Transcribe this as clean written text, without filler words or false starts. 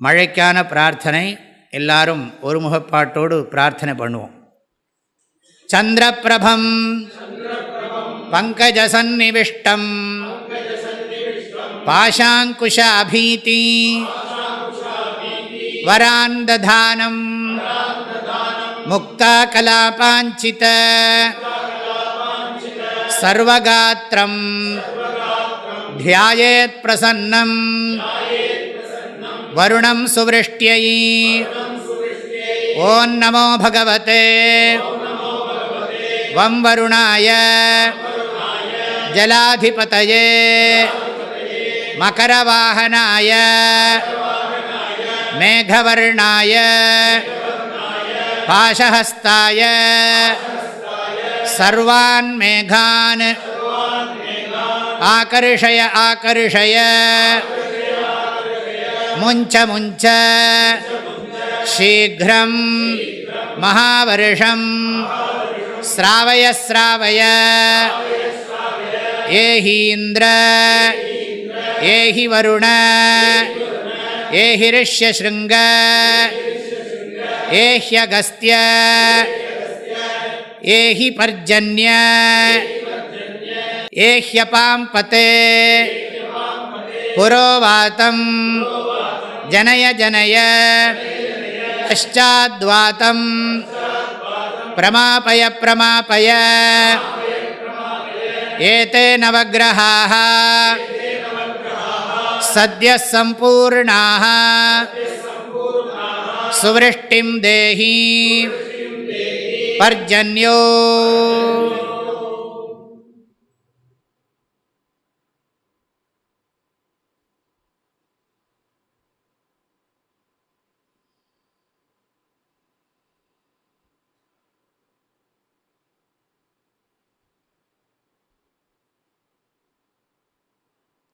மழைக்கான பிரார்த்தனை. எல்லாரும் ஒருமுகப்பாட்டோடு பிரார்த்தனை பண்ணுவோம். சந்திரபிரபம் பங்கஜசன்னிவிஷ்டம் பாஷாங்குஷாபீதி வராந்ததானம் முக்தாகலாபாஞ்சித சர்வகாத்ரம் த்யாயேத் பிரசன்னம் வருணம் சுவ்ருஷ்ட்யை. ஓம் நமோ பகவதே வம் வருணாய ஜலாதிபதயே மகரவாஹனாய மேகவர்ணாய பாசஹஸ்தாய சர்வான் மேகான் ஆகர்ஷய ஆகர்ஷய முஞ்ச முஞ்ச சீக்ரம் மகாவர்ஷம் ஸ்ராவய ஸ்ராவய ஏஹீந்திர ஏஹி வருண ஏஹி ரிஷ்யஸ்ருங்க ஏஹ்யகஸ்த்ய ஏஹி பர்ஜன்ய ஏஹ்யபாம்பதே புரோவாதம் ஜனய ஜனய பஷ்சாத்வாதம் பிரமாபய பிரமாபய. ஏதே நவக்ரஹாः சத்யः சம்பூர்ணாः சுவ்ருஷ்டிம் தேஹி பர்ஜன்யோ